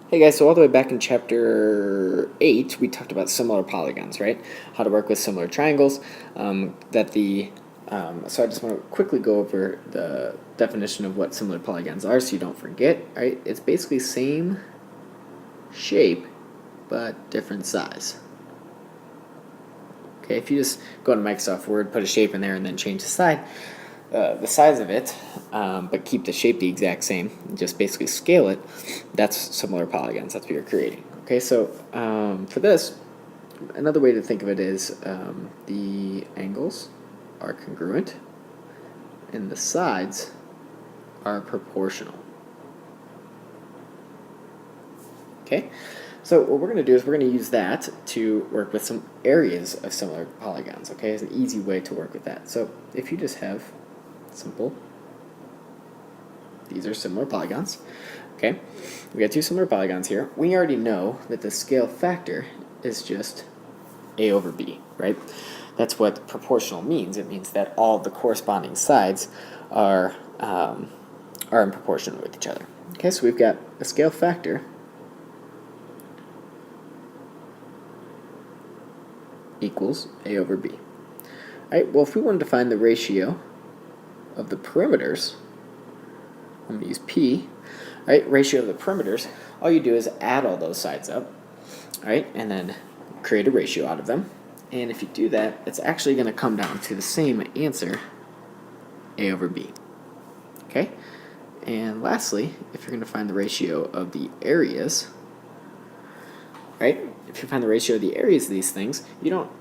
Hey guys, so all the way back in chapter 8, we talked about similar polygons, right? How to work with similar triangles. So I just want to quickly go over the definition of what similar polygons are so you don't forget, right? It's basically same shape, but different size. Okay, if you just go to Microsoft Word, put a shape in there, and then change the size of it, but keep the shape the exact same, just basically scale it, that's similar polygons. That's what you're creating. Okay, so for this, another way to think of it is the angles are congruent and the sides are proportional. Okay, so what we're going to do is we're going to use that to work with some areas of similar polygons. Okay, it's an easy way to work with that. So if you just have simple, these are similar polygons. Okay, we got two similar polygons here. We already know that the scale factor is just a over b, right? That's what proportional means. It means that all the corresponding sides are in proportion with each other. Okay, so we've got a scale factor equals a over b. All right, well, if we wanted to find the ratio of the perimeters, I'm going to use p. All right, ratio of the perimeters, all you do is add all those sides up, all right, and then create a ratio out of them. And if you do that, it's actually going to come down to the same answer, a over b. Okay? And lastly, if you're going to find the ratio of the areas, right? If you find the ratio of the areas of these things,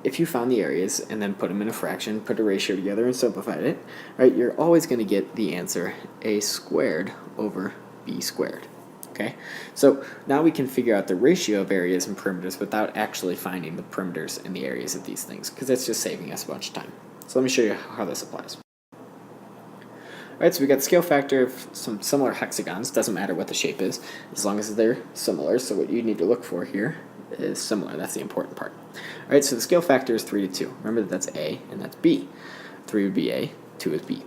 if you found the areas and then put them in a fraction, put a ratio together and simplified it, right, you're always going to get the answer a squared over b squared. Okay, so now we can figure out the ratio of areas and perimeters without actually finding the perimeters and the areas of these things, because that's just saving us a bunch of time. So let me show you how this applies. Alright, so we got the scale factor of some similar hexagons. Doesn't matter what the shape is, as long as they're similar. So what you need to look for here is similar. That's the important part. Alright, so the scale factor is 3 to 2. Remember that that's A and that's B. 3 would be A, 2 is B.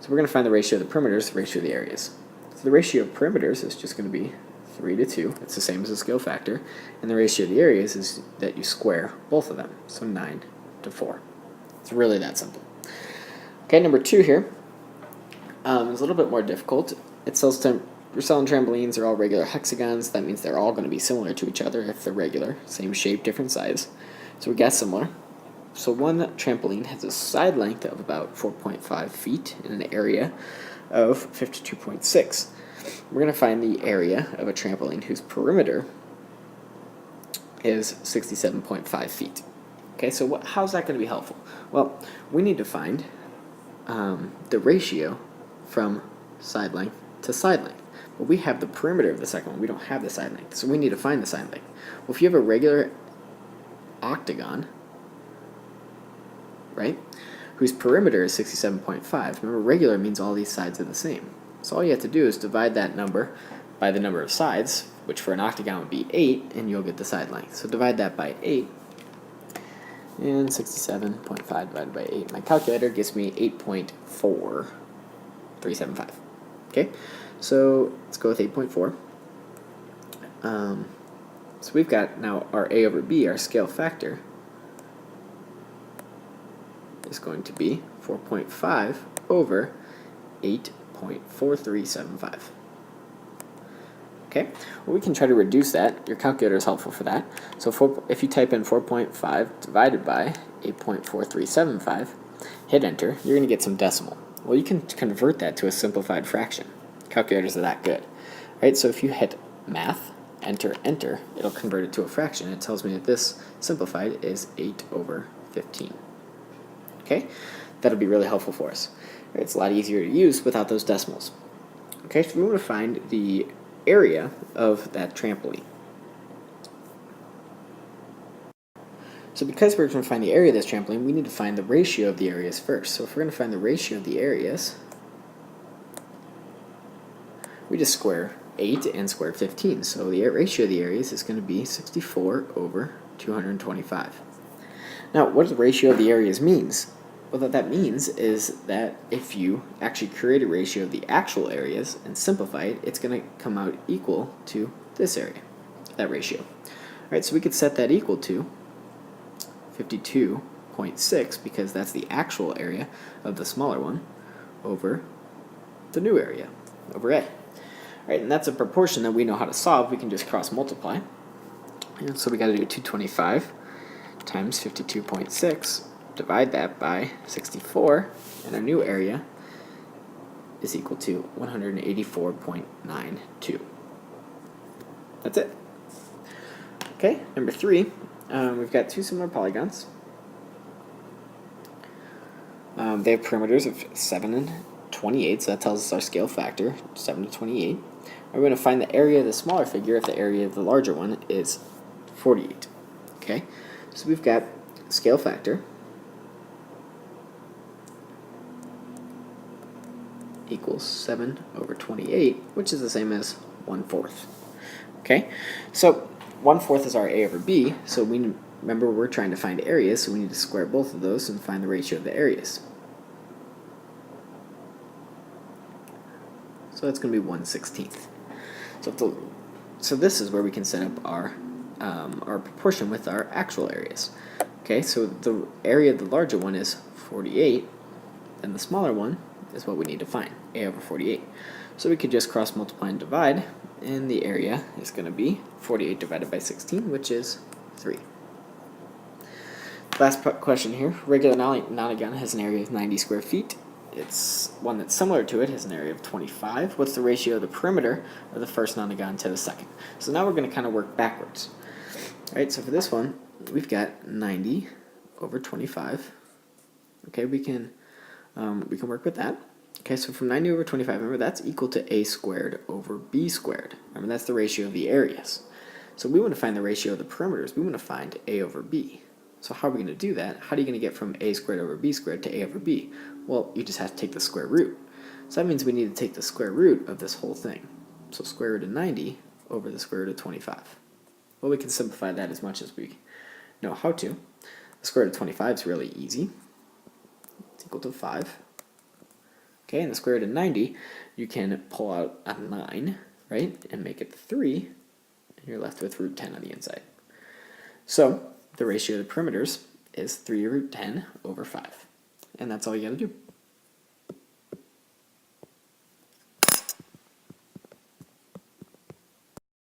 So we're going to find the ratio of the perimeters, the ratio of the areas. So the ratio of perimeters is just going to be 3 to 2. It's the same as the scale factor. And the ratio of the areas is that you square both of them. So 9 to 4. It's really that simple. Okay, number 2 here. It's a little bit more difficult. We're selling trampolines, they're all regular hexagons. That means they're all going to be similar to each other if they're regular. Same shape, different size. So we got similar. So one trampoline has a side length of about 4.5 feet in an area of 52.6. We're going to find the area of a trampoline whose perimeter is 67.5 feet. Okay, so how's that going to be helpful? Well, we need to find the ratio from side length to side length. But we have the perimeter of the second one. We don't have the side length. So we need to find the side length. Well, if you have a regular octagon, right, whose perimeter is 67.5, remember regular means all these sides are the same. So all you have to do is divide that number by the number of sides, which for an octagon would be 8, and you'll get the side length. So divide that by 8, and 67.5 divided by 8. My calculator gives me 8.4375. Okay, so let's go with 8.4. So we've got now our A over B, our scale factor, is going to be 4.5 over 8.4375. Okay, well, we can try to reduce that. Your calculator is helpful for that. So if you type in 4.5 divided by 8.4375, hit enter, you're going to get some decimal. Well, you can convert that to a simplified fraction. Calculators are that good. Right, so if you hit math, enter, enter, it'll convert it to a fraction. It tells me that this simplified is 8 over 15. Okay, that'll be really helpful for us. Right, it's a lot easier to use without those decimals. Okay, so we want to find the area of that trampoline. So because we're going to find the area of this trampoline, we need to find the ratio of the areas first. So if we're going to find the ratio of the areas, we just square 8 and square 15. So the ratio of the areas is going to be 64 over 225. Now, what does the ratio of the areas means? Well, what that means is that if you actually create a ratio of the actual areas and simplify it, it's going to come out equal to this area. that ratio. All right, so we could set that equal to 52.6 because that's the actual area of the smaller one over the new area, over A. All right, and that's a proportion that we know how to solve. We can just cross multiply. And so we got to do 225 times 52.6, divide that by 64, and our new area is equal to 184.92. That's it. Okay, number 3, we've got two similar polygons. They have perimeters of 7 and 28, so that tells us our scale factor, 7 to 28. We're going to find the area of the smaller figure if the area of the larger one is 48. Okay, so we've got scale factor equals 7 over 28, which is the same as 1/4. Okay, so 1/4 is our A over B, so we remember we're trying to find areas, so we need to square both of those and find the ratio of the areas. So that's going to be 1/16. So this is where we can set up our proportion with our actual areas. Okay, so the area of the larger one is 48, and the smaller one is what we need to find, A over 48. So we could just cross multiply and divide, and the area is going to be 48 divided by 16, which is 3. Last question here. Regular nonagon has an area of 90 square feet. It's one that's similar to it has an area of 25. What's the ratio of the perimeter of the first nonagon to the second? So now we're going to kind of work backwards. All right, so for this one, we've got 90 over 25. Okay, we can work with that. Okay, so from 90 over 25, remember that's equal to A squared over B squared. Remember that's the ratio of the areas. So we want to find the ratio of the perimeters. We want to find A over B. So how are we going to do that? How are you going to get from A squared over B squared to A over B? Well, you just have to take the square root. So that means we need to take the square root of this whole thing. So square root of 90 over the square root of 25. Well, we can simplify that as much as we know how to. The square root of 25 is really easy. It's equal to 5. Okay, and the square root of 90, you can pull out a 9, right, and make it 3, and you're left with root 10 on the inside. So the ratio of the perimeters is 3 root 10 over 5. And that's all you got to do.